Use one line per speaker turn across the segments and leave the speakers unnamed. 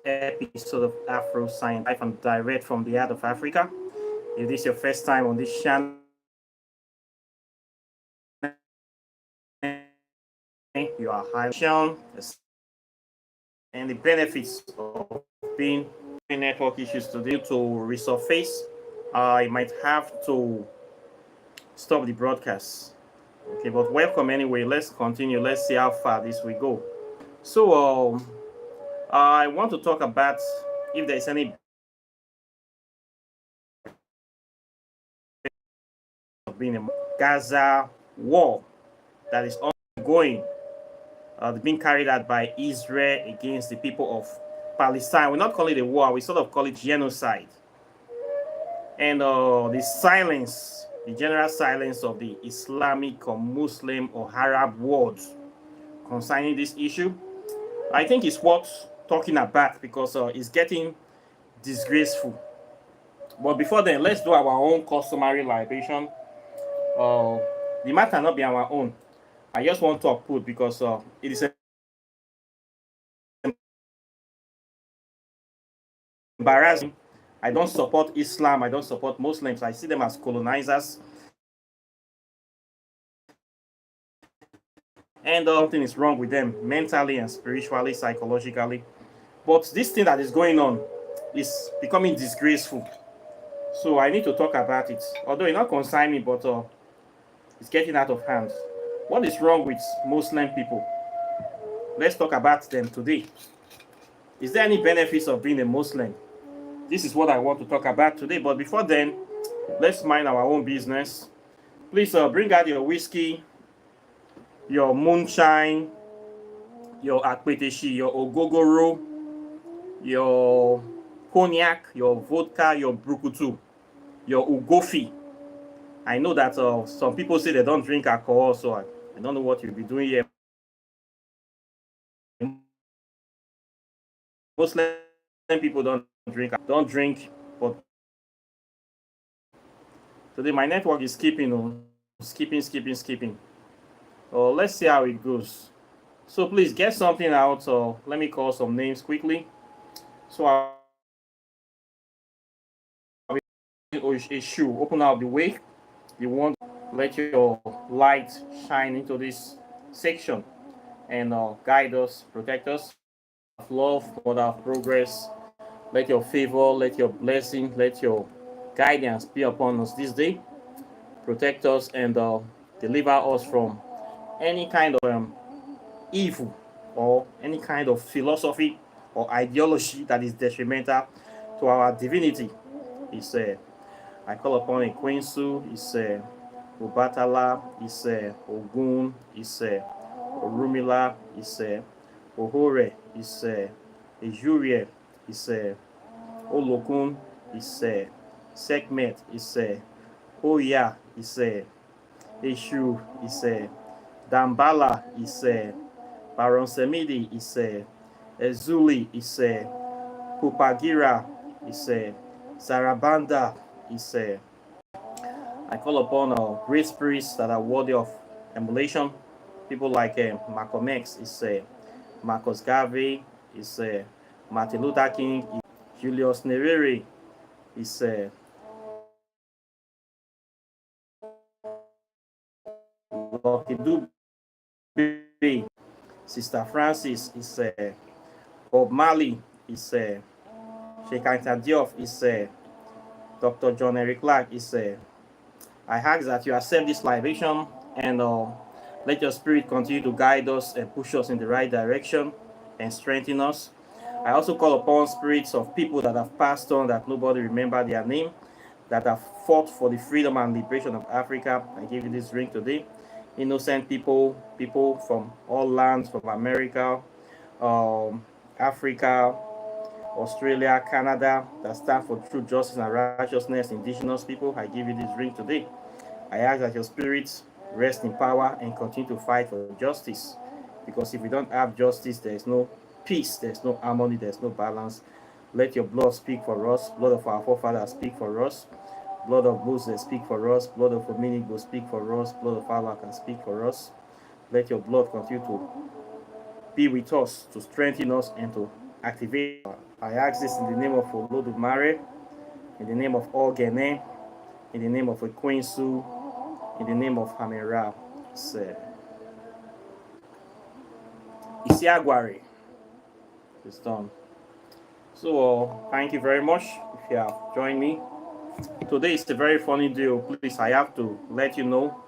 episode of Afro Science live and direct from the heart of Africa. If this is your first time on this channel, you are highly and the benefits of being network issues today to resurface. I might have to stop the broadcast. Okay, but welcome anyway. Let's continue. Let's see how far this will go. So, I want to talk about if there is any being a Gaza war that is ongoing, being carried out by Israel against the people of Palestine. We not call it a war; we sort of call it genocide. And the silence, the general silence of the Islamic or Muslim or Arab world concerning this issue, I think it's worth talking about because it's getting disgraceful. But before then, let's do our own customary libation. The matter not be our own. I just want to upload because it is embarrassing. I don't support Islam. I don't support Muslims. I see them as colonizers. And something is wrong with them mentally and spiritually, psychologically. But this thing that is going on is becoming disgraceful. So I need to talk about it. Although it not concern me, but it's getting out of hand. What is wrong with Muslim people? Let's talk about them today. Is there any benefits of being a Muslim? This is what I want to talk about today. But before then, let's mind our own business. Please bring out your whiskey, your moonshine, your akpeteshi, your ogogoro, your cognac, your vodka, your brukutu, your ugofi. I know that some people say they don't drink alcohol, so I don't know what you'll be doing here. Muslim people don't drink, but today my network is skipping. Let's see how it goes. So please get something out. Let me call some names quickly. So a shoe, open out the way. You want to let your light shine into this section and guide us, protect us. Love, mother of progress. Let your favor, let your blessing, let your guidance be upon us this day. Protect us and deliver us from any kind of evil or any kind of philosophy or ideology that is detrimental to our divinity. It's I call upon a Quinsu, it's Obatala, it's Ogun, it's Orumila, it's Ohore, it's Ejurie, it's Olokun, it's Sekmet, it's Oya, it's Eshu, it's Dambala, it's Baron Semidi, it's Ezuli, it's Pupagira, it's Sarabanda, it's I call upon great spirits that are worthy of emulation. People like Malcolm X, it's Marcus Garvey, it's Martin Luther King, it's Julius Nyerere, it's Lucky Dube, Sister Francis, it's Bob Marley, it's Sheikh Anta Diop, it's Dr. John Eric Clark, it's I ask that you accept this libation and let your spirit continue to guide us and push us in the right direction and strengthen us. I also call upon spirits of people that have passed on that nobody remember their name, that have fought for the freedom and liberation of Africa. I give you this ring today. Innocent people, people from all lands, from America, Africa, Australia, Canada, that stand for true justice and righteousness, indigenous people. I give you this ring today. I ask that your spirits rest in power and continue to fight for justice. Because if we don't have justice, there is no peace, there's no harmony, there's no balance. Let your blood speak for us, blood of our forefathers speak for us, blood of Moses speak for us, blood of Ominigo speak for us, blood of Allah can speak for us. Let your blood continue to be with us, to strengthen us, and to activate. I ask this in the name of Olodumare, in the name of Ogene, in the name of Ekwensu, in the name of Hamera. Said Isiagware is done. So thank you very much if you have joined me. Today is a very funny day. Please, I have to let you know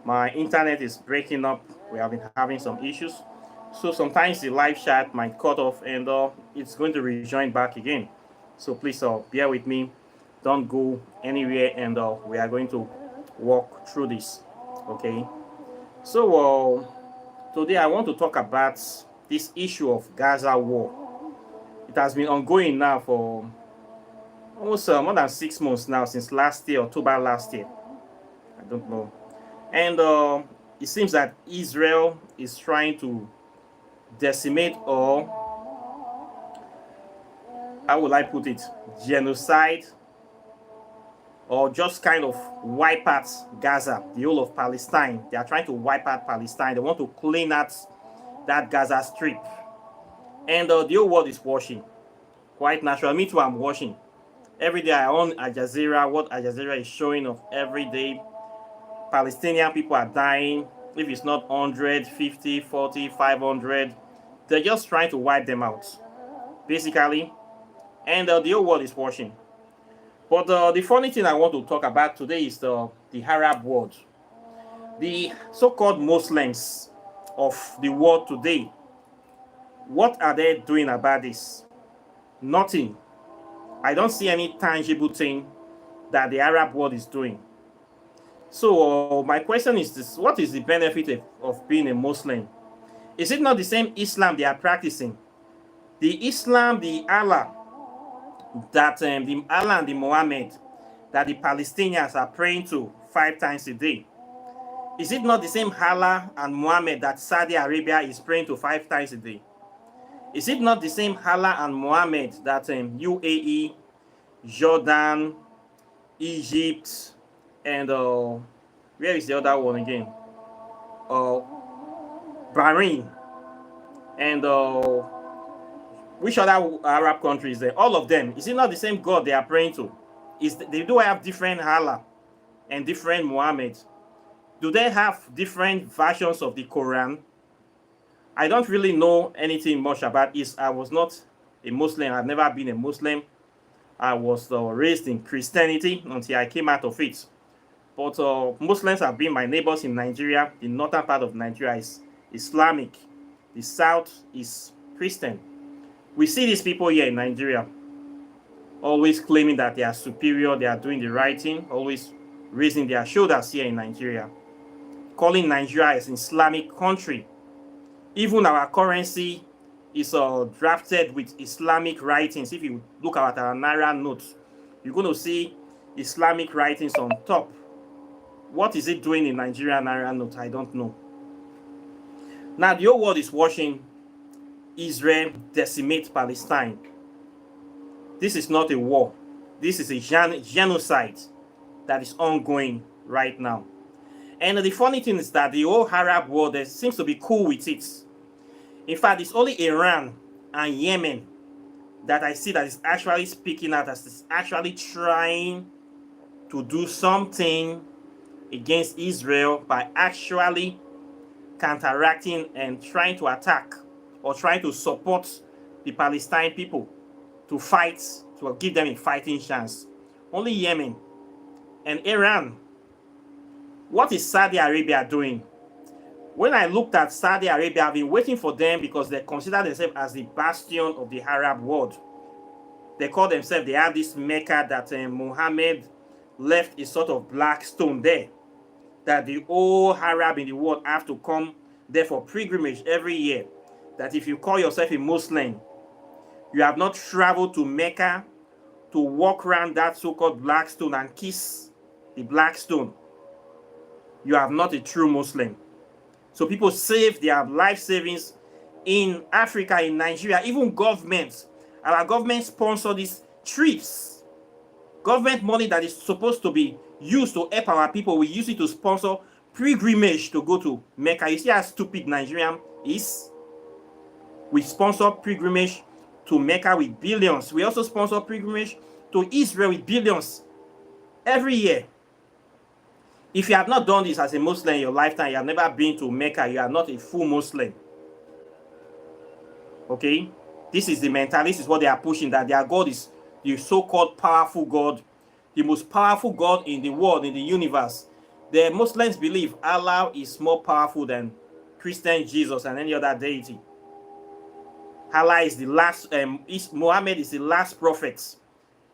my internet is breaking up. We have been having some issues. So sometimes the live chat might cut off and it's going to rejoin back again. So please bear with me. Don't go anywhere and we are going to walk through this. Okay. So today I want to talk about this issue of Gaza war. It has been ongoing now for almost more than 6 months now, since last year, October last year. I don't know. And it seems that Israel is trying to decimate, or how will I put it, genocide, or just kind of wipe out Gaza, the whole of Palestine. They are trying to wipe out Palestine. They want to clean out that Gaza Strip. And the whole world is watching. Quite natural. Me too, I'm watching. Every day I on Al Jazeera, what Al Jazeera is showing of every day. Palestinian people are dying. If it's not 100, 50, 40, 500, they're just trying to wipe them out, basically. And the whole world is watching. But the funny thing I want to talk about today is the Arab world. The so-called Muslims of the world today, what are they doing about this? Nothing. I don't see any tangible thing that the Arab world is doing. So my question is this: what is the benefit of being a Muslim? Is it not the same Islam they are practicing? The Islam, the Allah, that the Allah and the Muhammad that the Palestinians are praying to 5 times a day. Is it not the same Allah and Muhammad that Saudi Arabia is praying to 5 times a day? Is it not the same Allah and Muhammad that UAE, Jordan, Egypt, and where is the other one again? Bahrain, and which other Arab countries there? All of them. Is it not the same God they are praying to? They do have different Allah and different Muhammad. Do they have different versions of the Quran? I don't really know anything much about this. I was not a Muslim. I've never been a Muslim. I was raised in Christianity until I came out of it. But Muslims have been my neighbors in Nigeria. The northern part of Nigeria is Islamic. The south is Christian. We see these people here in Nigeria always claiming that they are superior, they are doing the right thing, always raising their shoulders here in Nigeria, calling Nigeria as an Islamic country. Even our currency is drafted with Islamic writings. If you look at our Naira notes, you're going to see Islamic writings on top. What is it doing in Nigerian Naira note? I don't know. Now, the whole world is watching Israel decimate Palestine. This is not a war. This is a genocide that is ongoing right now. And the funny thing is that the whole Arab world seems to be cool with it. In fact, it's only Iran and Yemen that I see that is actually speaking out, that is actually trying to do something against Israel by actually counteracting and trying to attack or trying to support the Palestinian people to fight, to give them a fighting chance. Only Yemen and Iran. What is Saudi Arabia doing? When I looked at Saudi Arabia, I've been waiting for them because they consider themselves as the bastion of the Arab world. They call themselves, they have this Mecca that Muhammad left a sort of black stone there, that the whole Arab in the world have to come there for pilgrimage every year. That if you call yourself a Muslim, you have not traveled to Mecca to walk around that so-called black stone and kiss the black stone, you are not a true Muslim. So people save their life savings in Africa, in Nigeria, even governments. Our government sponsor these trips. Government money that is supposed to be used to help our people, we use it to sponsor pilgrimage to go to Mecca. You see how stupid Nigerian is? We sponsor pilgrimage to Mecca with billions. We also sponsor pilgrimage to Israel with billions every year. If you have not done this as a Muslim in your lifetime, you have never been to Mecca, you are not a full Muslim. Okay? This is the mentality, this is what they are pushing, that their God is the so-called powerful God, the most powerful God in the world, in the universe. The Muslims believe Allah is more powerful than Christian Jesus and any other deity. Allah is the last, Muhammad is the last prophet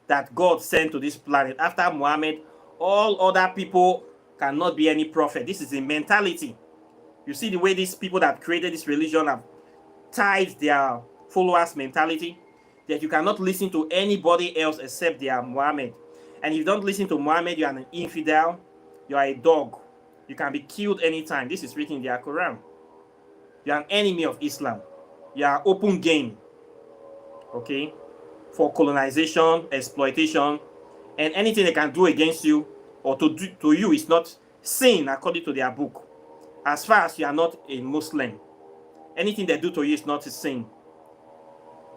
that God sent to this planet. After Muhammad, all other people cannot be any prophet. This is a mentality. You see the way these people that created this religion have tied their followers' mentality, that you cannot listen to anybody else except their Muhammad. And if you don't listen to Muhammad, you are an infidel, you are a dog. You can be killed anytime. This is written in their Quran. You are an enemy of Islam. You are open game. Okay? For colonization, exploitation, and anything they can do against you or to do to you is not sin according to their book. As far as you are not a Muslim, anything they do to you is not a sin.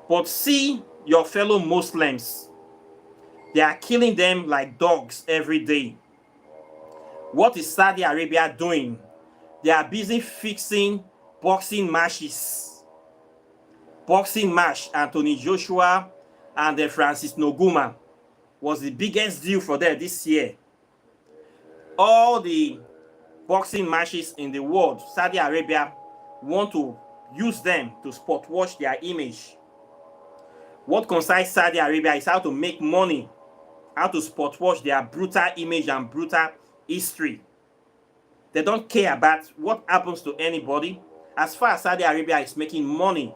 But see your fellow Muslims, they are killing them like dogs every day. What is Saudi Arabia doing? They are busy fixing boxing matches. Boxing match, Anthony Joshua and Francis Noguma was the biggest deal for them this year. All the boxing matches in the world, Saudi Arabia want to use them to spot watch their image. What concerns Saudi Arabia is how to make money, how to spot watch their brutal image and brutal history. They don't care about what happens to anybody. As far as Saudi Arabia is making money,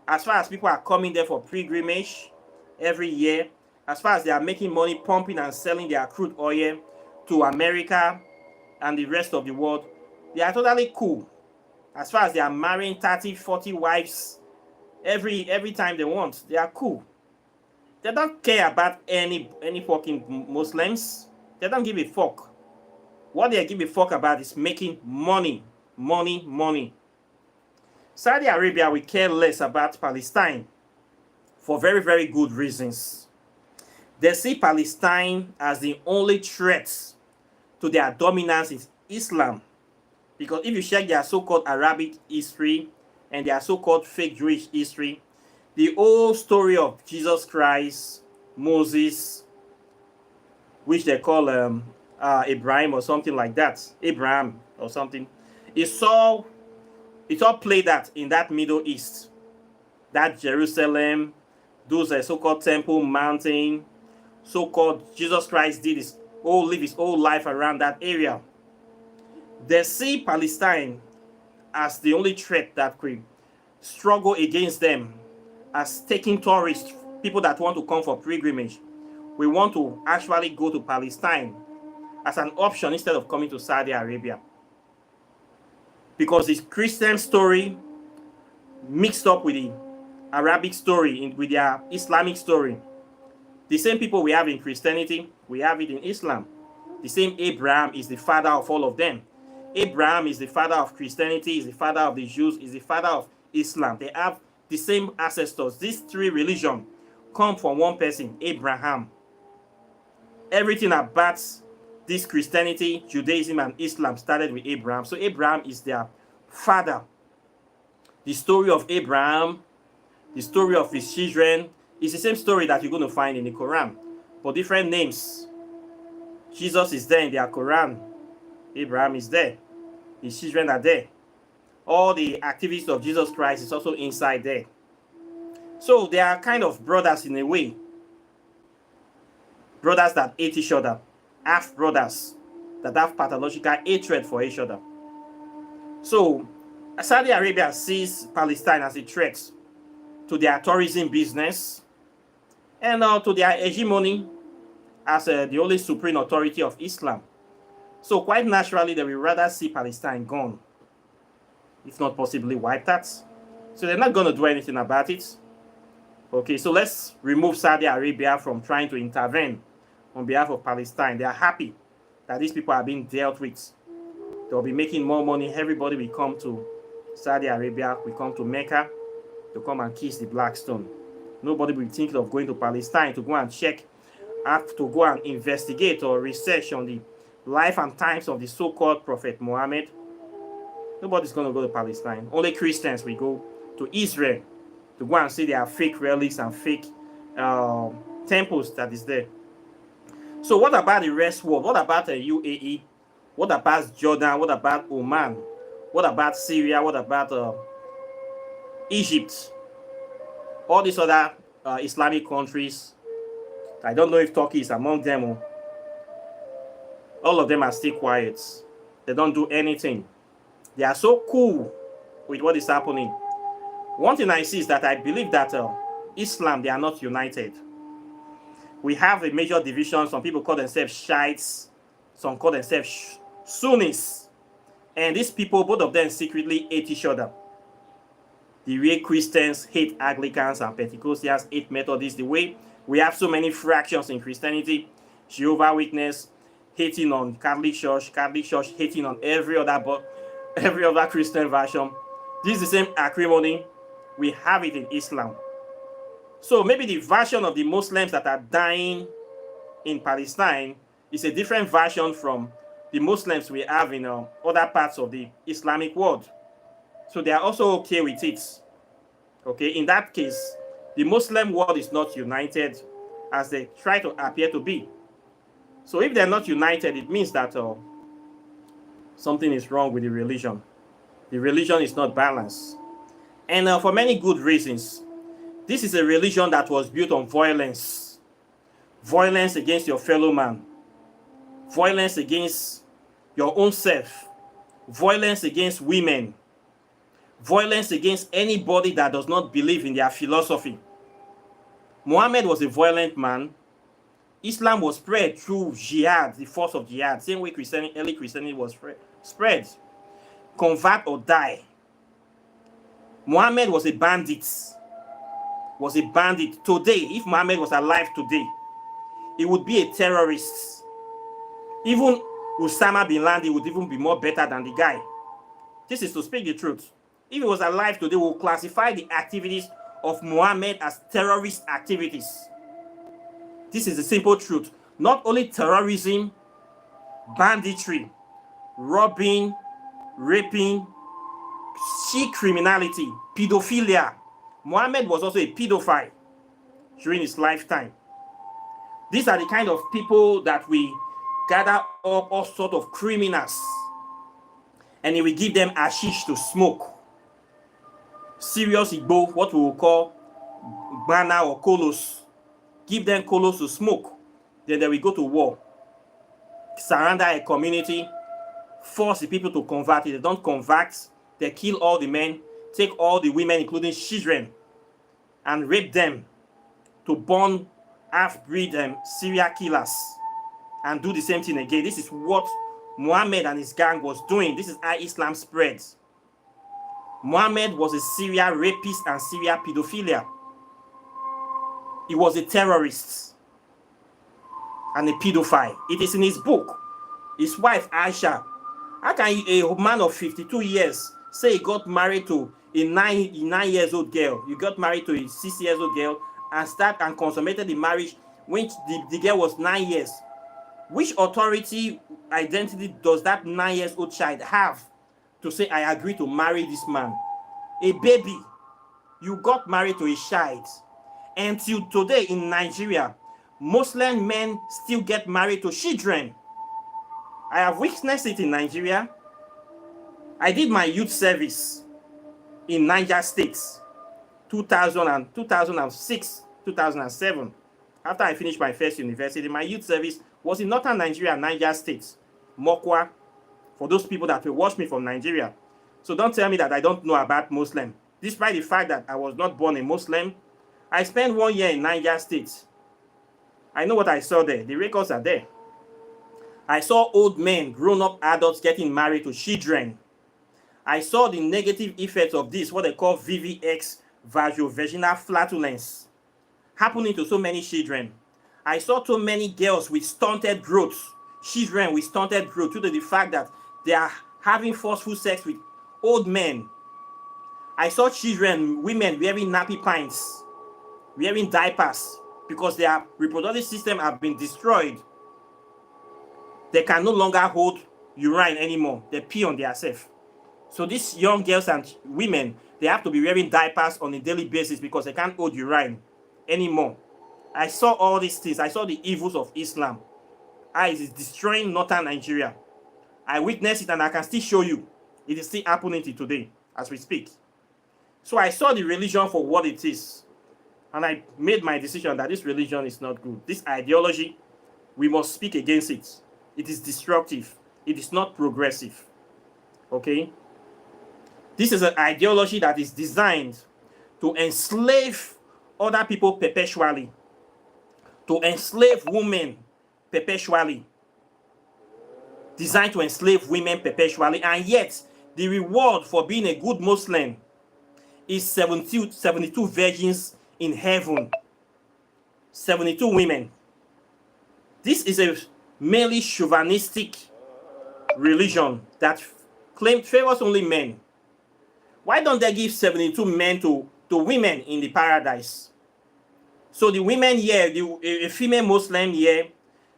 as far as people are coming there for pilgrimage every year, as far as they are making money pumping and selling their crude oil to America and the rest of the world, they are totally cool. As far as they are marrying 30, 40 wives every time they want, they are cool. They don't care about any fucking Muslims. They don't give a fuck. What they give a fuck about is making money. Money, money. Saudi Arabia will care less about Palestine for very, very good reasons. They see Palestine as the only threat to their dominance in Islam. Because if you check their so-called Arabic history and their so-called fake Jewish history, the whole story of Jesus Christ, Moses, which they call Abraham or something like that, Abraham or something, it's all played out in that Middle East, that Jerusalem, those so-called Temple Mountain, so-called Jesus Christ live his whole life around that area. They see Palestine as the only threat that could struggle against them, as taking tourists, people that want to come for pilgrimage. We want to actually go to Palestine as an option instead of coming to Saudi Arabia. Because it's Christian story mixed up with the Arabic story, with their Islamic story. The same people we have in Christianity, we have it in Islam. The same Abraham is the father of all of them. Abraham is the father of Christianity, is the father of the Jews, is the father of Islam. They have the same ancestors. These three religions come from one person, Abraham. Everything about this Christianity, Judaism, and Islam started with Abraham. So Abraham is their father. The story of Abraham, the story of his children, is the same story that you're going to find in the Quran, but different names. Jesus is there in their Quran. Abraham is there. His children are there. All the activities of Jesus Christ is also inside there. So they are kind of brothers in a way. Brothers that hate each other. Half brothers that have pathological hatred for each other. So Saudi Arabia sees Palestine as a threat to their tourism business and to their hegemony as the only supreme authority of Islam. So quite naturally, they will rather see Palestine gone, if not possibly wiped out. So they're not going to do anything about it. Okay, so let's remove Saudi Arabia from trying to intervene on behalf of Palestine. They are happy that these people are being dealt with. They'll be making more money. Everybody will come to Saudi Arabia, will come to Mecca to come and kiss the black stone. Nobody will be thinking of going to Palestine to go and check, have to go and investigate or research on the life and times of the so-called Prophet Muhammad. Nobody's going to go to Palestine. Only Christians will go to Israel to go and see their fake relics and fake temples that is there. So what about the rest world? What about the UAE? What about Jordan? What about Oman? What about Syria? What about Egypt? All these other Islamic countries. I don't know if Turkey is among them. All of them are still quiet. They don't do anything. They are so cool with what is happening. One thing I see is that I believe that Islam, they are not united. We have a major division. Some people call themselves Shiites. Some call themselves Sunnis. And these people, both of them secretly hate each other. The real Christians hate Anglicans and Pentecostals hate Methodists. The way we have so many fractions in Christianity, Jehovah's Witness hating on Catholic Church hating on every other Christian version. This is the same acrimony. We have it in Islam. So maybe the version of the Muslims that are dying in Palestine is a different version from the Muslims we have in other parts of the Islamic world. So they are also okay with it. Okay, in that case, the Muslim world is not united as they try to appear to be. So if they're not united, it means that something is wrong with the religion. The religion is not balanced. And for many good reasons. This is a religion that was built on violence. Violence against your fellow man. Violence against your own self. Violence against women. Violence against anybody that does not believe in their philosophy. Muhammad was a violent man. Islam was spread through jihad, the force of jihad. Same way early Christianity was spread. Convert or die. Muhammad was a bandit. Today, if Muhammad was alive today, he would be a terrorist. Even Osama bin Laden would even be more better than the guy. This is to speak the truth. If he was alive today, we will classify the activities of Muhammad as terrorist activities. This is the simple truth. Not only terrorism, banditry, robbing, raping, street criminality, pedophilia. Muhammad was also a pedophile during his lifetime. These are the kind of people that we gather up all sorts of criminals and we give them hashish to smoke. Serious Igbo, what we will call Bana or Kolos. Give them Kolos to smoke. Then they will go to war. Surrender a community. Force the people to convert. If they don't convert, they kill all the men, take all the women, including children, and rape them to born half-breed serial killers and do the same thing again. This is what Muhammad and his gang was doing. This is how Islam spreads. Muhammad was a serial rapist and serial pedophilia. He was a terrorist and a pedophile. It is in his book. His wife, Aisha. How can a man of 52 years say he got married to a 9-year-old girl? You got married to a 6-year-old girl and consummated the marriage when the girl was 9 years. Which authority identity does that 9-year-old child have to say, I agree to marry this man? A baby. You got married to a child. Until today in Nigeria, Muslim men still get married to children. I have witnessed it in Nigeria. I did my youth service in Niger State, 2006, 2007. After I finished my first university, my youth service was in northern Nigeria, Niger State, Mokwa, for those people that will watch me from Nigeria. So don't tell me that I don't know about Muslim. Despite the fact that I was not born a Muslim, I spent 1 year in Niger State. I know what I saw there. The records are there. I saw old men, grown-up adults getting married to children. I saw the negative effects of this, what they call VVX, vaginal flatulence, happening to so many children. I saw so many girls with stunted growth, children with stunted growth, due to the fact that they are having forceful sex with old men. I saw children, women wearing nappy pants. wearing diapers because their reproductive system have been destroyed. They can no longer hold urine anymore. They pee on themselves. So these young girls and women, they have to be wearing diapers on a daily basis because they can't hold urine anymore. I saw all these things. I saw the evils of Islam. It is destroying northern Nigeria. I witnessed it and I can still show you. It is still happening till today as we speak. So I saw the religion for what it is. And I made my decision that this religion is not good. This ideology, we must speak against it. It is destructive. It is not progressive. Okay? This is an ideology that is designed to enslave other people perpetually, to enslave women perpetually, designed to enslave women perpetually, and yet the reward for being a good Muslim is 72 virgins in heaven, 72 women. This is a merely chauvinistic religion that favors only men. Why don't they give 72 men to women in the paradise? So the women here, a female Muslim here,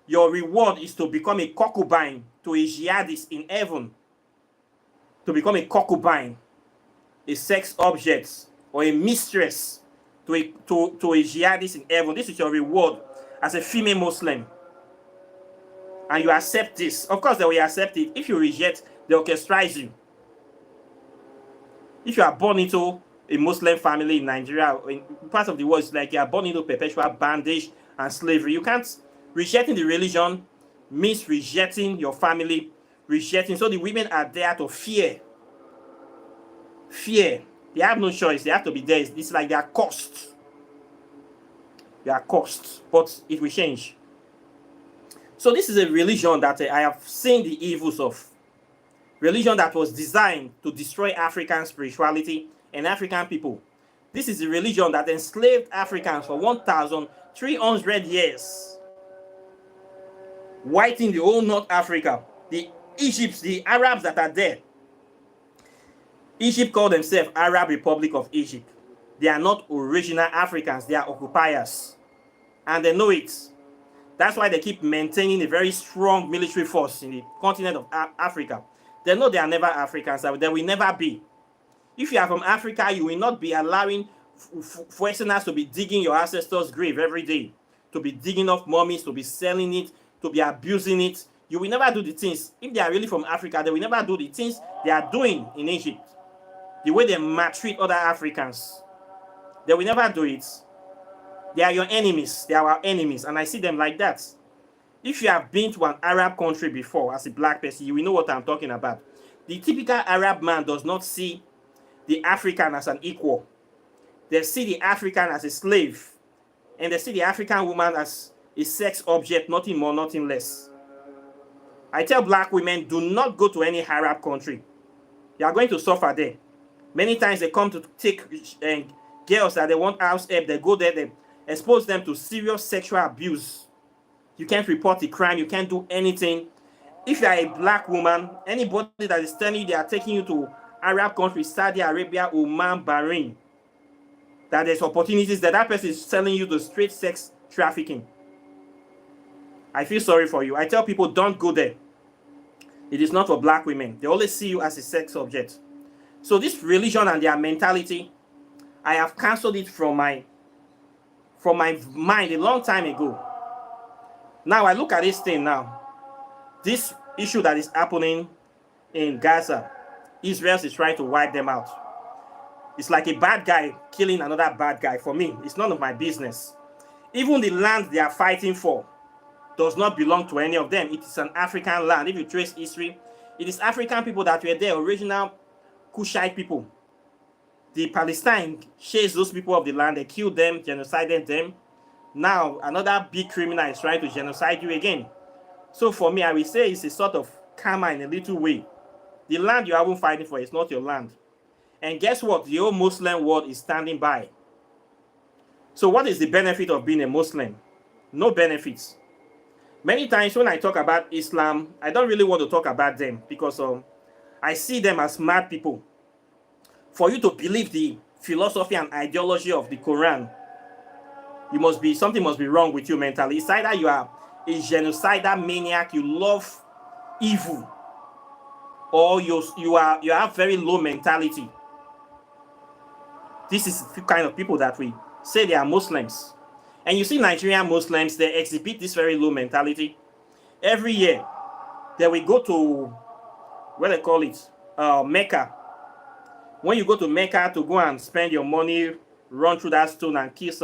your reward is to become a concubine to a jihadist in heaven. To become a concubine, a sex object, or a mistress to a jihadist in heaven. This is your reward as a female Muslim. And you accept this. Of course, they will accept it. If you reject, they ostracize you. If you are born into a Muslim family in Nigeria, in parts of the world, it's like you are born into perpetual bondage and slavery. You can't. Rejecting the religion means rejecting your family, rejecting. So the women are there to fear. Fear. They have no choice. They have to be there. It's like they are cursed. They are cursed. But it will change. So this is a religion that I have seen the evils of. Religion that was designed to destroy African spirituality and African people. This is a religion that enslaved Africans for 1,300 years. Whiting the whole North Africa. The Egypts, the Arabs that are there. Egypt called themselves Arab Republic of Egypt. They are not original Africans. They are occupiers. And they know it. That's why they keep maintaining a very strong military force in the continent of Africa. They know they are never Africans. They will never be. If you are from Africa, you will not be allowing Westerners to be digging your ancestors' grave every day, to be digging up mummies, to be selling it, to be abusing it. You will never do the things. If they are really from Africa, they will never do the things they are doing in Egypt. The way they maltreat other Africans. They will never do it. They are your enemies. They are our enemies. And I see them like that. If you have been to an Arab country before as a black person, you will know what I'm talking about. The typical Arab man does not see the African as an equal. They see the African as a slave. And they see the African woman as a sex object, nothing more, nothing less. I tell black women, do not go to any Arab country. You are going to suffer there. Many times they come to take girls that they want house help. They go there, they expose them to serious sexual abuse. You can't report the crime. You can't do anything. If you are a black woman, anybody that is telling you they are taking you to Arab countries, Saudi Arabia, Oman, Bahrain, that there's opportunities, that person is selling you to straight sex trafficking. I feel sorry for you. I tell people, don't go there. It is not for black women. They always see you as a sex object. So this religion and their mentality, I have cancelled it from my mind a long time ago. Now I look at this thing now. This issue that is happening in Gaza, Israel is trying to wipe them out. It's like a bad guy killing another bad guy. For me, it's none of my business. Even the land they are fighting for does not belong to any of them. It is an African land. If you trace history, it is African people that were there, original Cushite people. The Palestine chased those people of the land. They killed them, genocided them. Now, another big criminal is trying to genocide you again. So for me, I will say it's a sort of karma in a little way. The land you haven't fighting for is not your land. And guess what? The whole Muslim world is standing by. So what is the benefit of being a Muslim? No benefits. Many times when I talk about Islam, I don't really want to talk about them because I see them as mad people. For you to believe the philosophy and ideology of the Quran, something must be wrong with you mentally. It's either you are a genocidal maniac, you love evil, or you have very low mentality. This is the kind of people that we say they are Muslims. And you see Nigerian Muslims, they exhibit this very low mentality. Every year, they will go to, what they call it, Mecca. When you go to Mecca to go and spend your money, run through that stone and kiss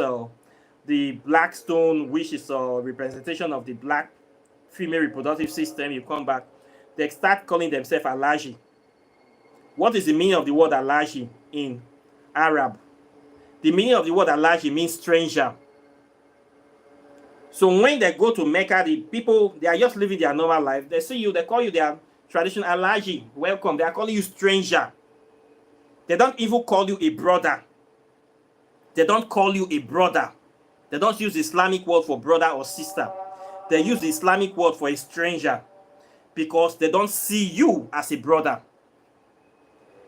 the black stone, which is a representation of the black female reproductive system, you come back, they start calling themselves Alaji. What is the meaning of the word Alaji in Arab? The meaning of the word Alaji means stranger. So when they go to Mecca, the people, they are just living their normal life. They see you, they call you their traditional Alaji. Welcome. They are calling you stranger. They don't even call you a brother. They don't call you a brother. They don't use the Islamic word for brother or sister. They use the Islamic word for a stranger because they don't see you as a brother.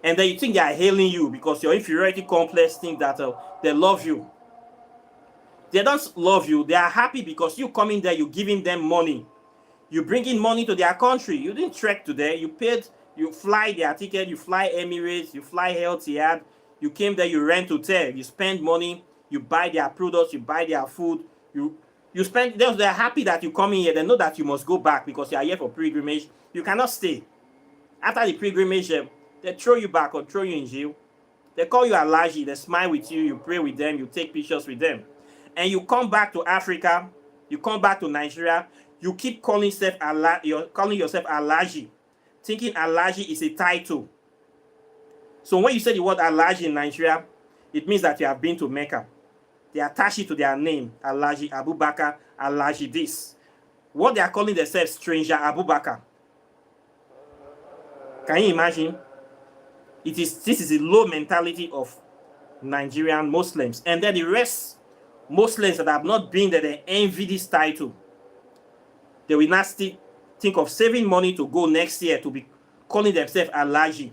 And then you think they are hailing you because your inferiority complex think that they love you. They don't love you. They are happy because you come in there, you giving them money. You bring in money to their country. You didn't trek to there. You paid, you fly their ticket, you fly Emirates, you fly Etihad. You came there, you rent hotel, you spend money, you buy their products, you buy their food. You spend, they're happy that you come in here. They know that you must go back because you are here for pilgrimage. You cannot stay. After the pilgrimage, they throw you back or throw you in jail. They call you Alaji, they smile with you, you pray with them, you take pictures with them. And you come back to Africa, you come back to Nigeria, you keep calling yourself Alaji, thinking Alaji is a title. So when you say the word Alaji in Nigeria, it means that you have been to Mecca. They attach it to their name, Alaji Abubakar, Alaji this. What they are calling themselves, stranger Abubakar. Can you imagine? This is a low mentality of Nigerian Muslims. And then the rest Muslims that have not been there, they envy this title. They will not still think of saving money to go next year to be calling themselves Alaji.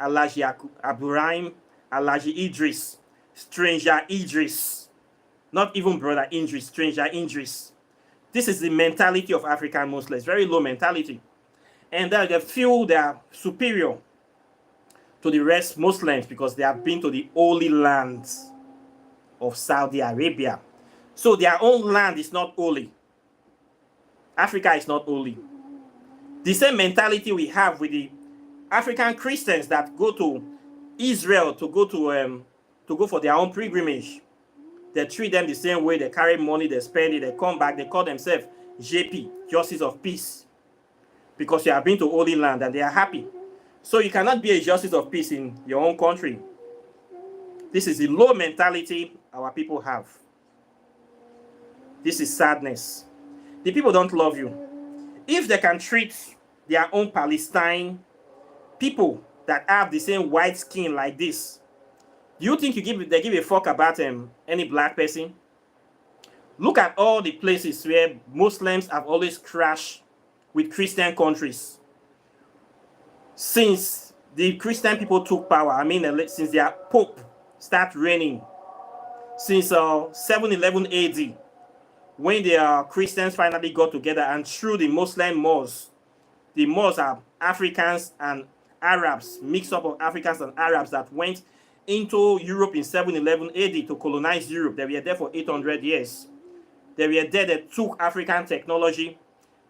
Alaji Abraham, Alaji Idris, stranger Idris. Not even brother Idris, stranger Idris. This is the mentality of African Muslims, very low mentality. And they feel they are superior to the rest Muslims because they have been to the holy lands of Saudi Arabia. So their own land is not holy. Africa is not holy. The same mentality we have with the African Christians that go to Israel to go for their own pilgrimage. They treat them the same way. They carry money, they spend it, they come back, they call themselves JP, Justice of Peace, because you have been to holy land and they are happy. So you cannot be a justice of peace in your own country. This is the low mentality our people have. This is sadness. The people don't love you. If they can treat their own Palestine people that have the same white skin like this, do you think they give a fuck about any black person? Look at all the places where Muslims have always crashed with Christian countries. Since the Christian people took power, since their Pope started reigning, since 711 AD, when the Christians finally got together and through the Muslim Moors. The Moors are Africans and Arabs, mix up of Africans and Arabs that went into Europe in 711 AD to colonize Europe. They were there for 800 years. They were there, they took African technology.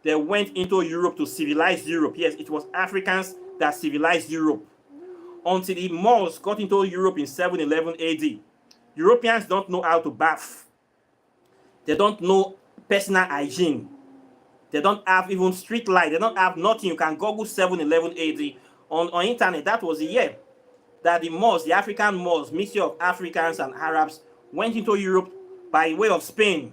They went into Europe to civilize Europe. Yes, it was Africans that civilized Europe. Until the Moors got into Europe in 711 AD. Europeans don't know how to bath. They don't know personal hygiene. They don't have even street light. They don't have nothing. You can Google 711 AD on internet. That was the year that the Moors, the African Moors, mixture of Africans and Arabs, went into Europe by way of Spain.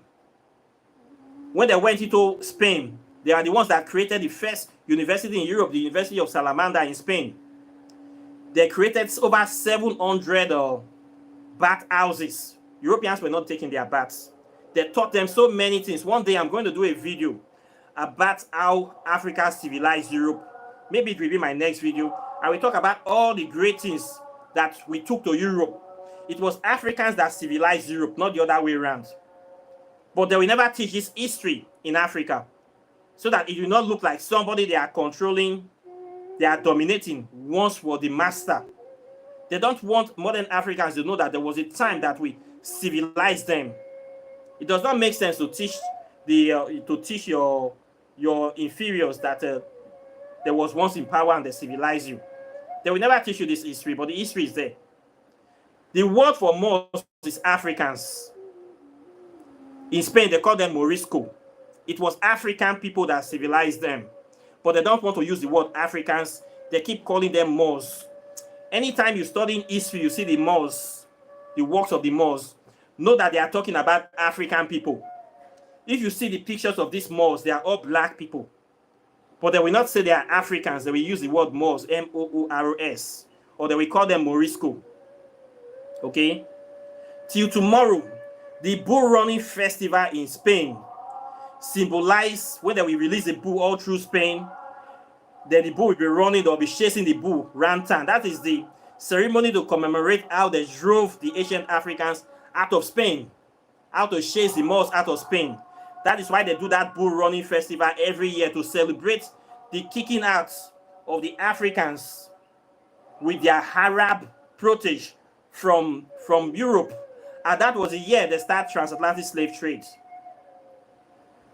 When they went into Spain, they are the ones that created the first university in Europe, the University of Salamanca in Spain. They created over 700 bath houses. Europeans were not taking their baths. They taught them so many things. One day I'm going to do a video about how Africa civilized Europe. Maybe it will be my next video. I will talk about all the great things that we took to Europe. It was Africans that civilized Europe, not the other way around. But they will never teach this history in Africa, so that it will not look like somebody they are controlling, they are dominating, once was the master. They don't want modern Africans to know that there was a time that we civilized them. It does not make sense to teach your inferiors that there was once in power and they civilized you. They will never teach you this history, but the history is there. The word for Moors is Africans. In Spain, they call them Morisco. It was African people that civilized them. But they don't want to use the word Africans. They keep calling them Moors. Anytime you study history, you see the Moors, the works of the Moors, know that they are talking about African people. If you see the pictures of these Moors, they are all black people. But they will not say they are Africans. They will use the word Moors, M-O-O-R-O-S. Or they will call them Morisco. Okay? Till tomorrow, the bull running festival in Spain symbolize when they will release the bull all through Spain, then the bull will be running, they'll be chasing the bull round town. That is the ceremony to commemorate how they drove the ancient Africans out of Spain, how to chase the Moors out of Spain. That is why they do that bull running festival every year, to celebrate the kicking out of the Africans with their Arab protege from Europe. And that was the year they started transatlantic slave trade.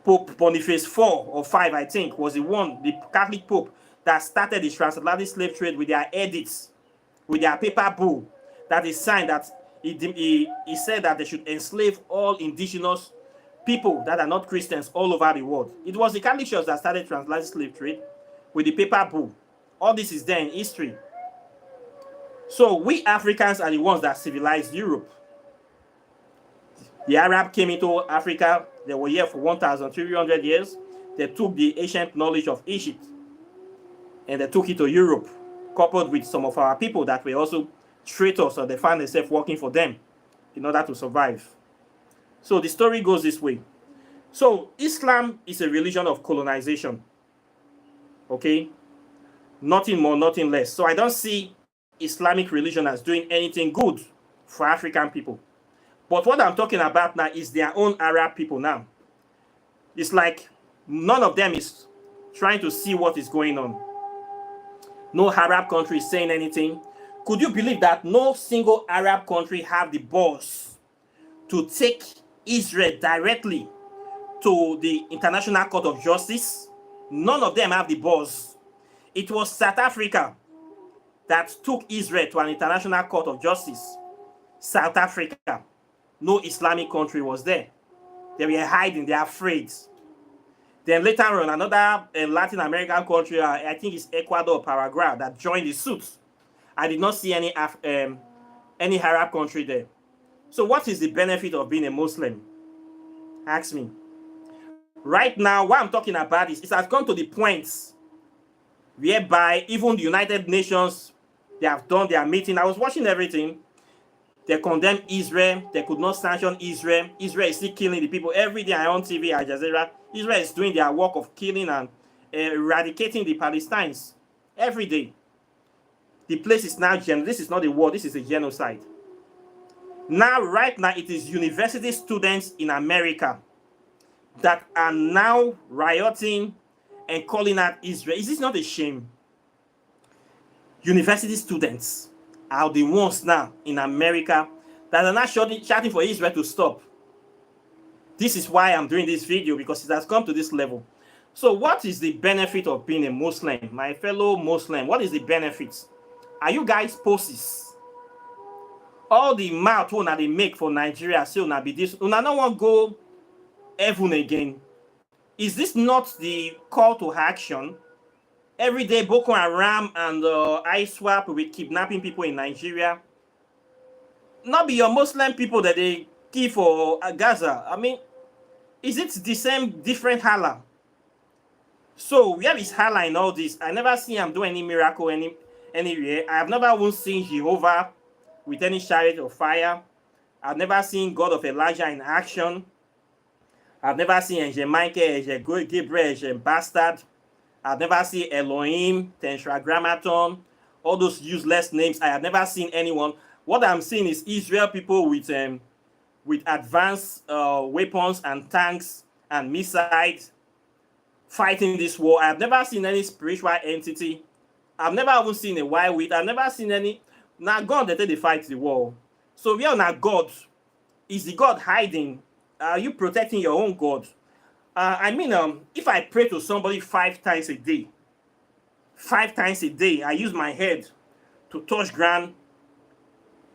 Pope Boniface IV or V, I think, was the Catholic Pope that started the transatlantic slave trade with their edicts, with their paper bull that is signed that he said that they should enslave all indigenous people that are not Christians all over the world. It was the Catholic Church that started transatlantic slave trade with the paper bull. All this is there in history. So we Africans are the ones that civilized Europe. The Arab came into Africa. They were here for 1,300 years. They took the ancient knowledge of Egypt and they took it to Europe, coupled with some of our people that were also traitors, or they found themselves working for them in order to survive. So the story goes this way. So Islam is a religion of colonization. Okay? Nothing more, nothing less. So I don't see Islamic religion as doing anything good for African people. But what I'm talking about now is their own Arab people now. It's like none of them is trying to see what is going on. No Arab country is saying anything. Could you believe that no single Arab country have the balls to take Israel directly to the International Court of Justice? None of them have the balls. It was South Africa that took Israel to an International Court of Justice. South Africa. No Islamic country was there. They were hiding, they are afraid. Then later on, another Latin American country, I think it's Ecuador or Paraguay, that joined the suit. I did not see any Arab country there. So what is the benefit of being a Muslim? Ask me. Right now, what I'm talking about is it has come to the point whereby even the United Nations, they have done their meeting. I was watching everything. They condemn Israel. They could not sanction Israel. Israel is still killing the people. Every day on TV, Al Jazeera, Israel is doing their work of killing and eradicating the Palestinians. Every day. The place is now, this is not a war, this is a genocide. Now, right now, it is university students in America that are now rioting and calling out Israel. Is this not a shame? University students are the ones now in America that are not shouting for Israel to stop. This is why I'm doing this video, because it has come to this level. So what is the benefit of being a Muslim? My fellow Muslim, what is the benefit? Are you guys pussies? All the mouth that they make for Nigeria, say una be this, una no want go heaven again. Is this not the call to action? Every day, Boko Haram and ISWAP with kidnapping people in Nigeria. Not be your Muslim people that they kill for Gaza. I mean, is it the same, different Allah? So where is Allah in all this? I never seen him do any miracle anywhere. I have never even seen Jehovah with any chariot of fire. I've never seen God of Elijah in action. I've never seen Angel Michael, Angel Gabriel, Angel Bastard. I've never seen Elohim, Tetragrammaton, all those useless names. I have never seen anyone. What I'm seeing is Israel people with with advanced weapons and tanks and missiles fighting this war. I've never seen any spiritual entity. I've never even seen a wild wheat. I've never seen any. Now God they fight the war. So we are not God. Is the God hiding? Are you protecting your own God? If I pray to somebody 5 times a day, 5 times a day, I use my head to touch ground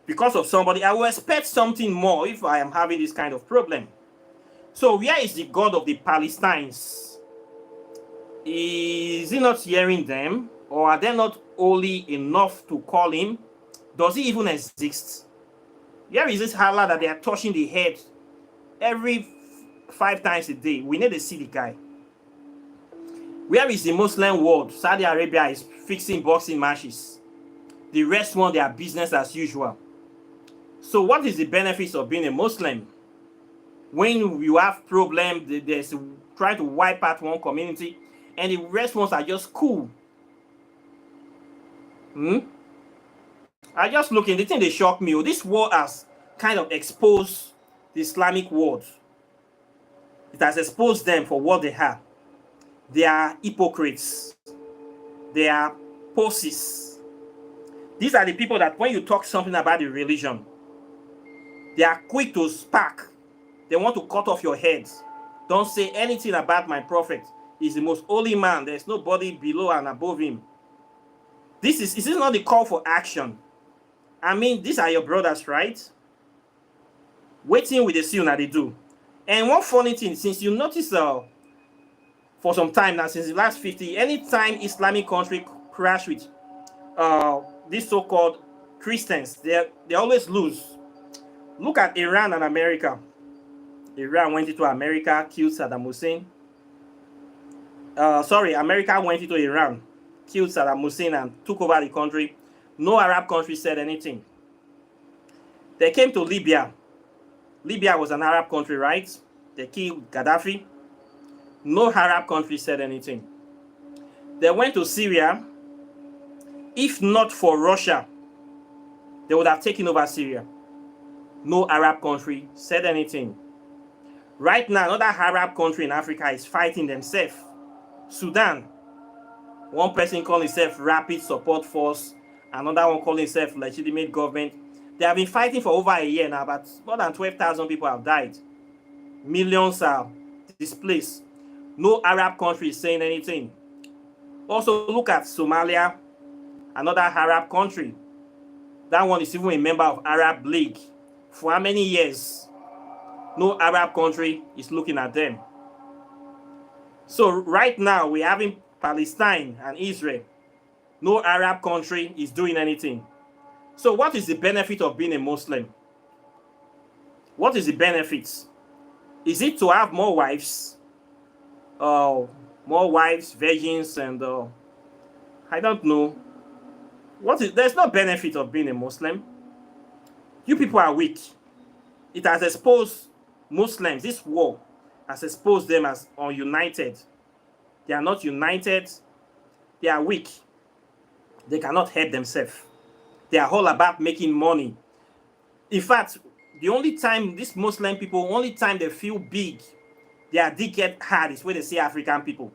because of somebody, I will expect something more if I am having this kind of problem. So where is the God of the Palestinians? Is he not hearing them? Or are they not holy enough to call him? Does he even exist? Here is this Allah that they are touching the head every 5 times a day. We need to see the guy. Where is the Muslim world? Saudi Arabia is fixing boxing matches. The rest want their business as usual. So what is the benefits of being a Muslim? When you have problem, there's trying to wipe out one community, and the rest ones are just cool. I just looking, the thing they shocked me. This war has kind of exposed the Islamic world. It has exposed them for what they are. They are hypocrites. They are poses. These are the people that when you talk something about the religion, they are quick to spark. They want to cut off your head. Don't say anything about my prophet. He's the most holy man. There's nobody below and above him. This is not the call for action. These are your brothers, right? Waiting with the see that they do. And one funny thing, since you notice for some time now, since the last 50, anytime Islamic country crash with these so-called Christians, they always lose. Look at Iran and America. Iran went into America, killed Saddam Hussein. America went into Iran, killed Saddam Hussein and took over the country. No Arab country said anything. They came to Libya. Libya was an Arab country, right? They killed Gaddafi. No Arab country said anything. They went to Syria. If not for Russia, they would have taken over Syria. No Arab country said anything. Right now, another Arab country in Africa is fighting themselves. Sudan. One person calling himself Rapid Support Force. Another one calling himself legitimate government. They have been fighting for over a year now, but more than 12,000 people have died. Millions are displaced. No Arab country is saying anything. Also, look at Somalia, another Arab country. That one is even a member of Arab League. For how many years? No Arab country is looking at them. So right now, we're having Palestine and Israel. No Arab country is doing anything. So what is the benefit of being a Muslim? What is the benefits? Is it to have more wives? More wives, virgins, and I don't know. There's no benefit of being a Muslim. You people are weak. It has exposed Muslims. This war has exposed them as ununited. They are not united. They are weak. They cannot help themselves. They are all about making money. In fact, the only time these Muslim people, only time they feel big, their dick get hard is when they see African people.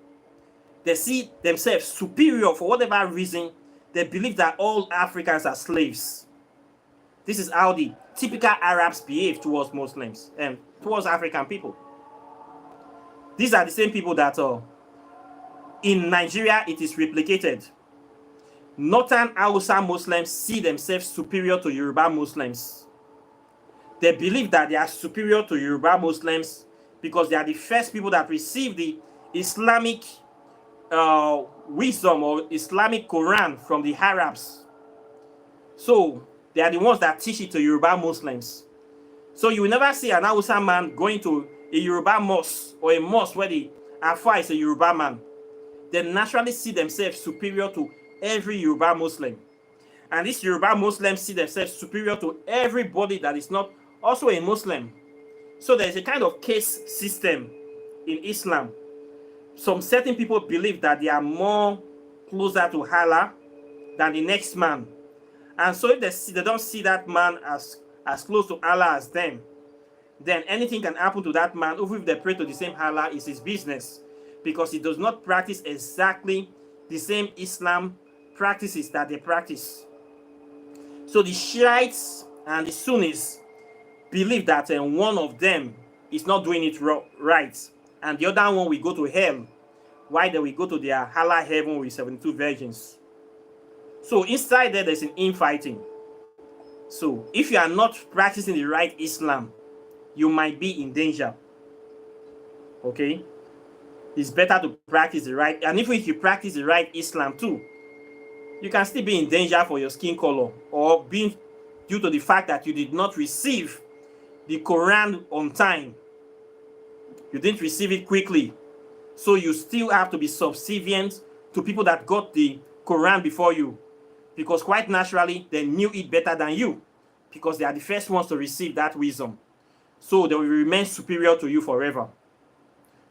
They see themselves superior for whatever reason. They believe that all Africans are slaves. This is how the typical Arabs behave towards Muslims and towards African people. These are the same people that in Nigeria it is replicated. Northern Hausa Muslims see themselves superior to Yoruba Muslims. They believe that they are superior to Yoruba Muslims because they are the first people that receive the Islamic wisdom or Islamic Quran from the Arabs. So they are the ones that teach it to Yoruba Muslims. So you will never see an Hausa man going to a Yoruba mosque or a mosque where the Afa is a Yoruba man. They naturally see themselves superior to every Yoruba Muslim. And these Yoruba Muslims see themselves superior to everybody that is not also a Muslim. So there's a kind of caste system in Islam. Some certain people believe that they are more closer to Allah than the next man. And so if they don't see that man as close to Allah as them, then anything can happen to that man, even if they pray to the same Allah, is his business, because he does not practice exactly the same Islam practices that they practice. So the Shiites and the Sunnis believe that one of them is not doing it right, and the other one will go to hell, while they will go to their Allah heaven with 72 virgins. So inside there's an infighting. So if you are not practicing the right Islam, you might be in danger. Okay? It's better to practice the right, and even if you practice the right Islam too, you can still be in danger for your skin color, or being due to the fact that you did not receive the Quran on time. You didn't receive it quickly. So you still have to be subservient to people that got the Quran before you, because quite naturally they knew it better than you, because they are the first ones to receive that wisdom. So they will remain superior to you forever.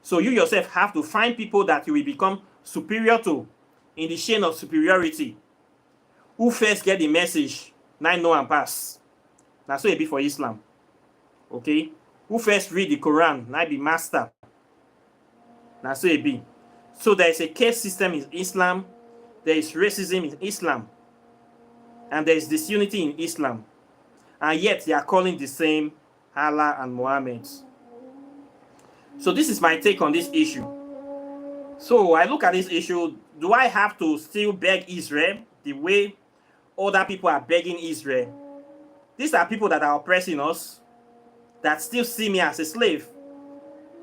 So you yourself have to find people that you will become superior to in the chain of superiority, who first get the message, now know and pass. That's so it be for Islam. Okay? Who first read the Quran, now be master. That's so it be. So there is a caste system in Islam, there is racism in Islam, and there is disunity in Islam. And yet they are calling the same Allah and Muhammad. So this is my take on this issue. So I look at this issue, do I have to still beg Israel the way other people are begging Israel? These are people that are oppressing us, that still see me as a slave.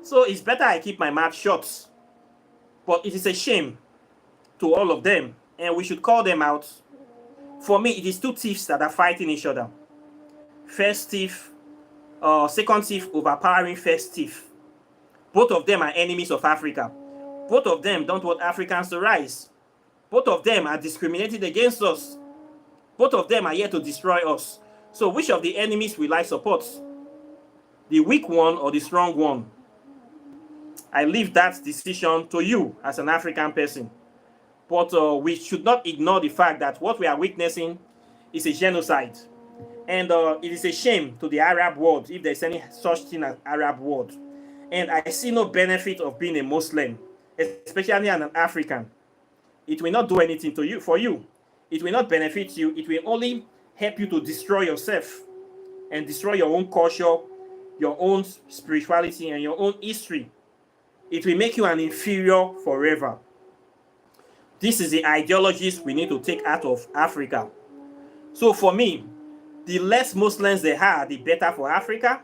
So it's better I keep my mouth shut. But it is a shame to all of them, and we should call them out. For me, it is two thieves that are fighting each other. First thief, second thief overpowering first thief. Both of them are enemies of Africa. Both of them don't want Africans to rise. Both of them are discriminated against us. Both of them are here to destroy us. So which of the enemies will I support? The weak one or the strong one? I leave that decision to you as an African person. But we should not ignore the fact that what we are witnessing is a genocide. And it is a shame to the Arab world, if there's any such thing as Arab world. And I see no benefit of being a Muslim, especially an African. It will not do anything to you, for you. It will not benefit you. It will only help you to destroy yourself and destroy your own culture, your own spirituality, and your own history. It will make you an inferior forever. This is the ideologies we need to take out of Africa. So for me, the less Muslims they are, the better for Africa,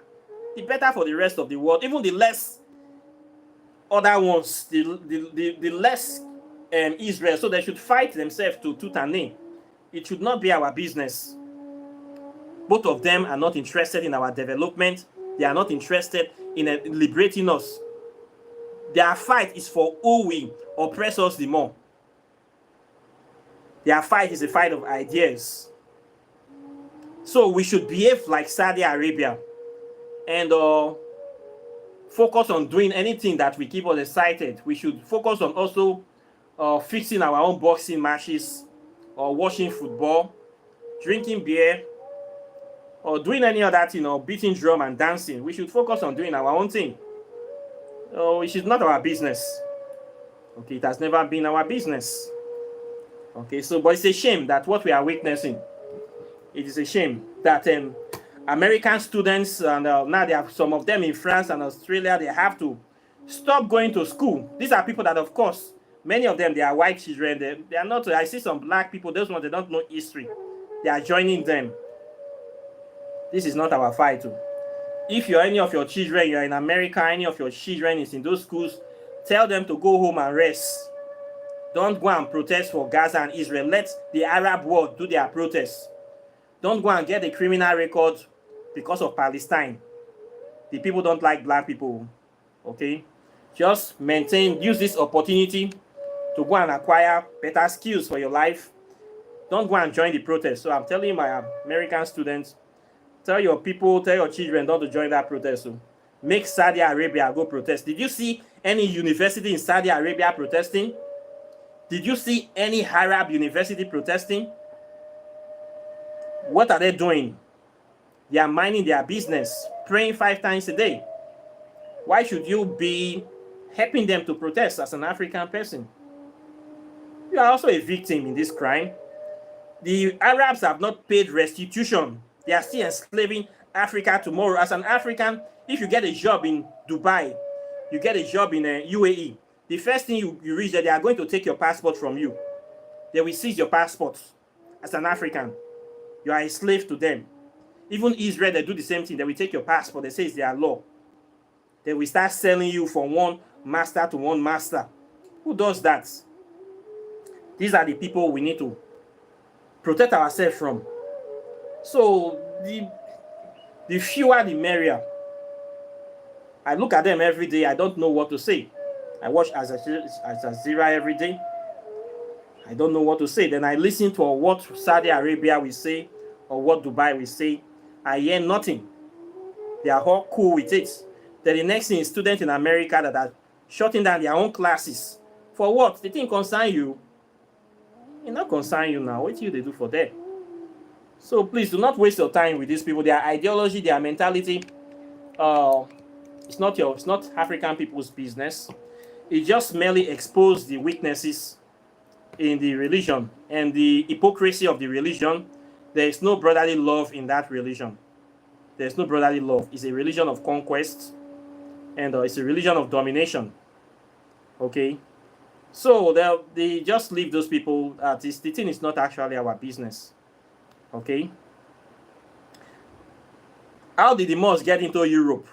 the better for the rest of the world. Even the less other ones, the less Israel. So they should fight themselves to tooth and nail. It should not be our business. Both of them are not interested in our development. They are not interested in liberating us. Their fight is for who will oppress us the more. Their fight is a fight of ideas. So we should behave like Saudi Arabia and focus on doing anything that will keep us excited. We should focus on also fixing our own boxing matches, or watching football, drinking beer, or doing any other thing, or beating drum and dancing. We should focus on doing our own thing. It is not our business. Okay, it has never been our business. Okay, so but it's a shame that what we are witnessing. It is a shame that American students, and now there are some of them in France and Australia, they have to stop going to school. These are people that, of course, many of them, they are white children. They are not. I see some black people, those ones, they don't know history. They are joining them. This is not our fight too. If you're any of your children, you're in America, any of your children is in those schools, tell them to go home and rest. Don't go and protest for Gaza and Israel. Let the Arab world do their protests. Don't go and get a criminal record because of Palestine. The people don't like black people. Okay? Just use this opportunity to go and acquire better skills for your life. Don't go and join the protest. So I'm telling my American students, tell your people, tell your children not to join that protest. So make Saudi Arabia go protest. Did you see any university in Saudi Arabia protesting? Did you see any Arab university protesting? What are they doing? They are minding their business. praying 5 times a day. Why should you be helping them to protest as an African person? You are also a victim in this crime. The Arabs have not paid restitution. They are still enslaving Africa tomorrow. As an African, if you get a job in Dubai, you get a job in UAE, the first thing you reach there, they are going to take your passport from you. They will seize your passport. As an African, you are a slave to them. Even Israel, they do the same thing. They will take your passport. They say it's their law. They will start selling you from one master to one master. Who does that? These are the people we need to protect ourselves from. So the fewer the merrier. I look at them every day. I don't know what to say. I watch Al Jazeera every day. I don't know what to say. Then I listen to what Saudi Arabia will say or what Dubai will say. I hear nothing. They are all cool with it. Then the next thing is students in America that are shutting down their own classes. For what? The thing concern you. It not concern you now. What do they do for them? So please do not waste your time with these people. Their ideology, their mentality, it's not African people's business. It just merely exposes the weaknesses in the religion and the hypocrisy of the religion. There is no brotherly love in that religion. There is no brotherly love. It's a religion of conquest, and it's a religion of domination. Okay, so they just leave those people. The thing is not actually our business. Okay, how did the Moors get into Europe?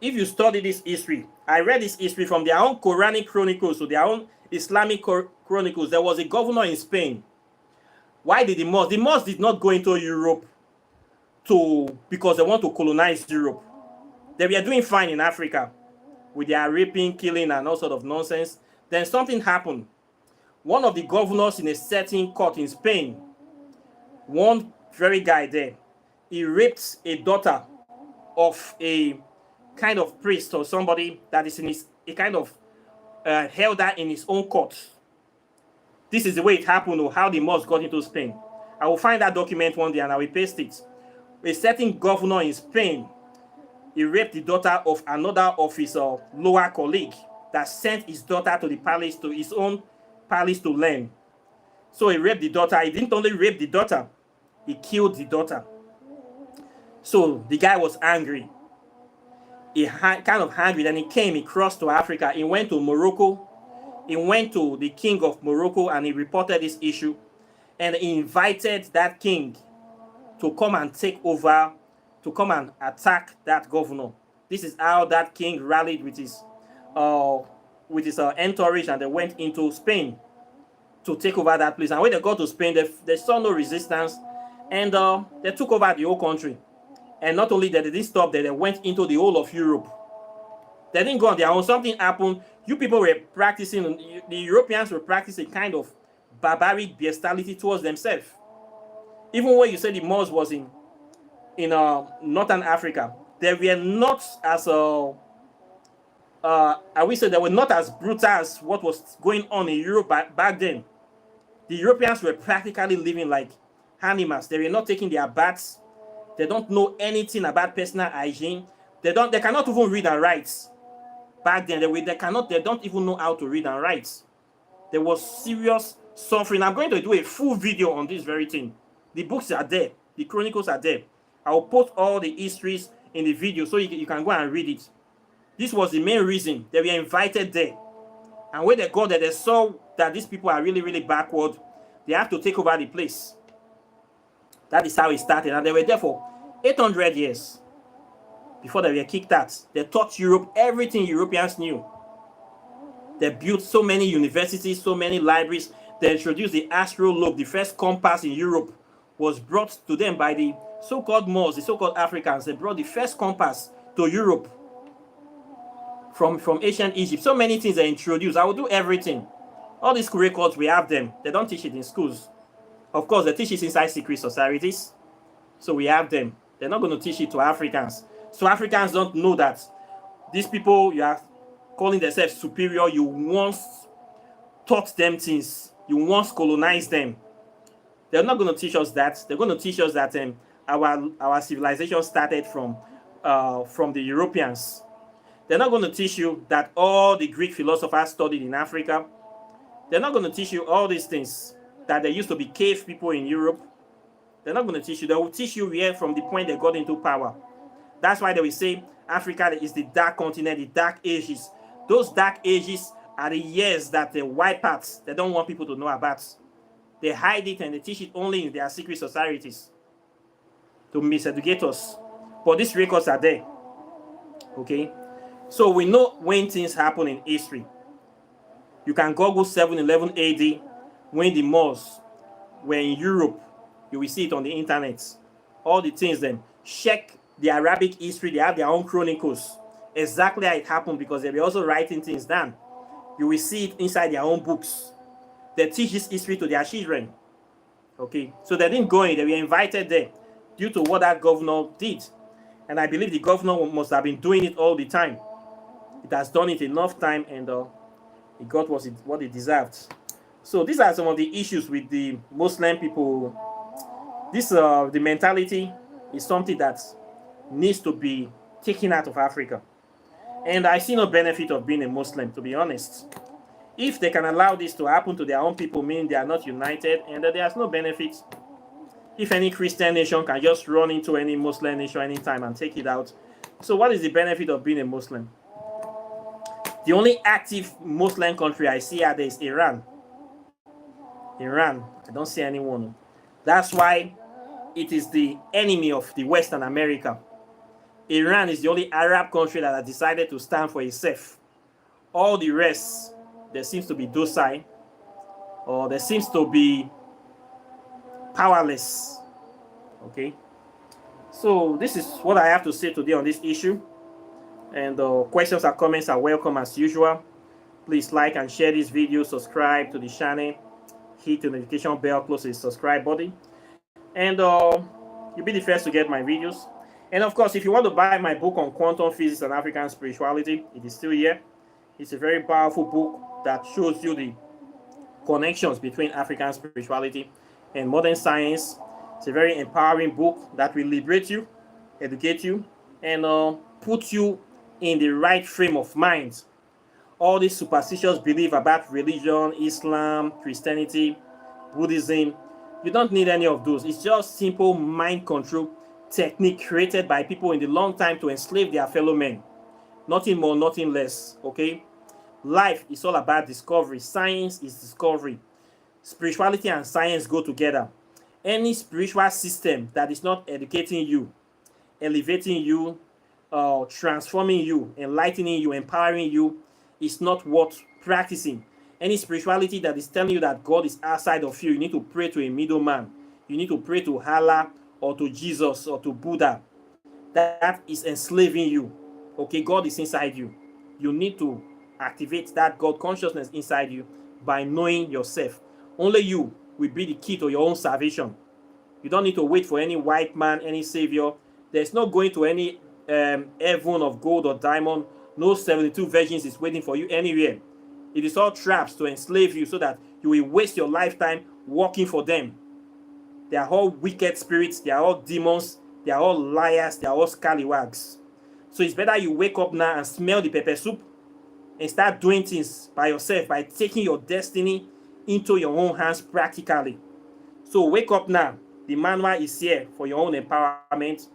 If you study this history, I read this history from their own Quranic chronicles to their own Islamic chronicles. There was a governor in Spain. Why did the Moors? The Moors did not go into Europe because they want to colonize Europe. They were doing fine in Africa with their raping, killing, and all sort of nonsense. Then something happened. One of the governors in a certain court in Spain, one very guy there, he raped a daughter of a kind of priest or somebody that is in a kind of held that in his own court. This is the way it happened, or how the Moors got into Spain. I will find that document one day and I will paste it. A certain governor in Spain, he raped the daughter of another of his lower colleague that sent his daughter to the palace, to his own palace to learn. So he raped the daughter. He didn't only rape the daughter, he killed the daughter. So the guy was angry. He kind of angry. Then he crossed to Africa. He went to Morocco. He went to the king of Morocco and he reported this issue. And he invited that king to come and take over, to come and attack that governor. This is how that king rallied with his entourage, and they went into Spain to take over that place. And when they got to Spain, they saw no resistance, and they took over the whole country. And not only that, they didn't stop there, they went into the whole of Europe. They didn't go on their own. Something happened. You people were practicing, the Europeans were practicing kind of barbaric bestiality towards themselves. Even when you say the Moors was in Northern Africa, they were not as I will say they were not as brutal as what was going on in Europe back then. The Europeans were practically living like animals. They were not taking their baths. They don't know anything about personal hygiene. They cannot even read and write. Back then, they don't even know how to read and write. There was serious suffering. I'm going to do a full video on this very thing. The books are there. The chronicles are there. I will put all the histories in the video so you can go and read it. This was the main reason they were invited there. And when they got there, they saw that these people are really, really backward. They have to take over the place. That is how it started. And they were there for 800 years before they were kicked out. They taught Europe everything Europeans knew. They built so many universities, so many libraries. They introduced the astrolabe, the first compass in Europe was brought to them by the so-called Moors, the so-called Africans. They brought the first compass to Europe from ancient Egypt. So many things they introduced. I will do everything. All these records, we have them. They don't teach it in schools. Of course, they teach it inside secret societies. So we have them. They're not going to teach it to Africans. So Africans don't know that these people you are calling themselves superior, you once taught them things. You once colonized them. They're not going to teach us that. They're going to teach us that our civilization started from from the Europeans. They're not going to teach you that all the Greek philosophers studied in Africa. They're not going to teach you all these things, that there used to be cave people in Europe. They're not going to teach you. They will teach you where from the point they got into power. That's why they will say Africa is the dark continent, the dark ages. Those dark ages are the years that they wipe out. They don't want people to know about. They hide it and they teach it only in their secret societies to miseducate us. But these records are there. Okay? So we know when things happen in history. You can Google 711 AD when the Moors were in Europe. You will see it on the internet. All the things then. Check the Arabic history. They have their own chronicles. Exactly how it happened, because they were also writing things down. You will see it inside their own books. They teach this history to their children. Okay, so they didn't go in. They were invited there due to what that governor did. And I believe the governor must have been doing it all the time. It has done it enough time, and it got what it deserved. So these are some of the issues with the Muslim people. This the mentality is something that needs to be taken out of Africa. And I see no benefit of being a Muslim, to be honest. If they can allow this to happen to their own people, meaning they are not united, and that there's no benefit. If any Christian nation can just run into any Muslim nation anytime and take it out. So what is the benefit of being a Muslim? The only active Muslim country I see out there is Iran. Iran, I don't see anyone. That's why it is the enemy of the Western America. Iran is the only Arab country that has decided to stand for itself. All the rest, there seems to be docile, or there seems to be powerless. Okay, so this is what I have to say today on this issue. And questions or comments are welcome as usual. Please like and share this video, subscribe to the channel, hit the notification bell close to the subscribe button, and you'll be the first to get my videos. And of course, if you want to buy my book on quantum physics and African spirituality, it is still here. It's a very powerful book that shows you the connections between African spirituality and modern science. It's a very empowering book that will liberate you, educate you, and put you in the right frame of mind. All these superstitious belief about religion, Islam, Christianity, Buddhism, you don't need any of those. It's just simple mind control technique created by people in the long time to enslave their fellow men. Nothing more, nothing less. Okay? Life is all about discovery. Science is discovery. Spirituality and science go together. Any spiritual system that is not educating you, elevating you, transforming you, enlightening you, empowering you, is not worth practicing. Any spirituality that is telling you that God is outside of you, you need to pray to a middleman. You need to pray to Allah or to Jesus or to Buddha. That is enslaving you. Okay, God is inside you. You need to activate that God consciousness inside you by knowing yourself. Only you will be the key to your own salvation. You don't need to wait for any white man, any savior. There's no going to any heaven of gold or diamond. No 72 virgins is waiting for you anywhere. It is all traps to enslave you so that you will waste your lifetime working for them. They are all wicked spirits. They are all demons. They are all liars. They are all scallywags. So it's better you wake up now and smell the pepper soup and start doing things by yourself, by taking your destiny into your own hands practically. So wake up now. The manual is here for your own empowerment.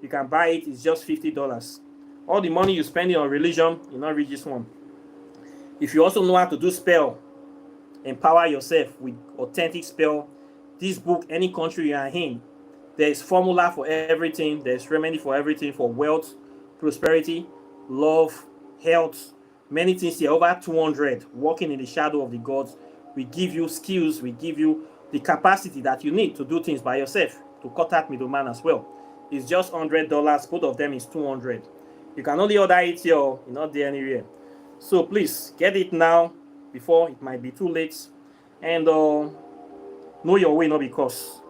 You can buy it. It's just $50. All the money you spend on religion, you'll not reach this one. If you also know how to do spell, empower yourself with authentic spell. This book, any country you are in, there is formula for everything. There's remedy for everything, for wealth, prosperity, love, health, many things here. Over 200. Walking in the shadow of the gods. We give you skills. We give you the capacity that you need to do things by yourself, to cut out middleman as well. It's just $100. Both of them is $200. You can only order it here. You're not there anywhere. So please get it now before it might be too late. And know your way, not because.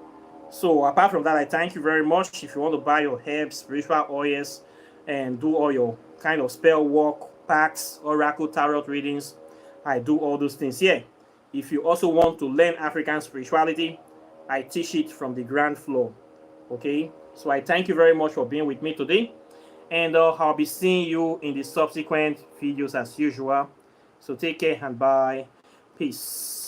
So apart from that, I thank you very much. If you want to buy your herbs, spiritual oils, and do all your kind of spell work, packs, oracle, tarot readings, I do all those things here. If you also want to learn African spirituality, I teach it from the ground floor. Okay, so I thank you very much for being with me today. And I'll be seeing you in the subsequent videos as usual. So take care and bye. Peace.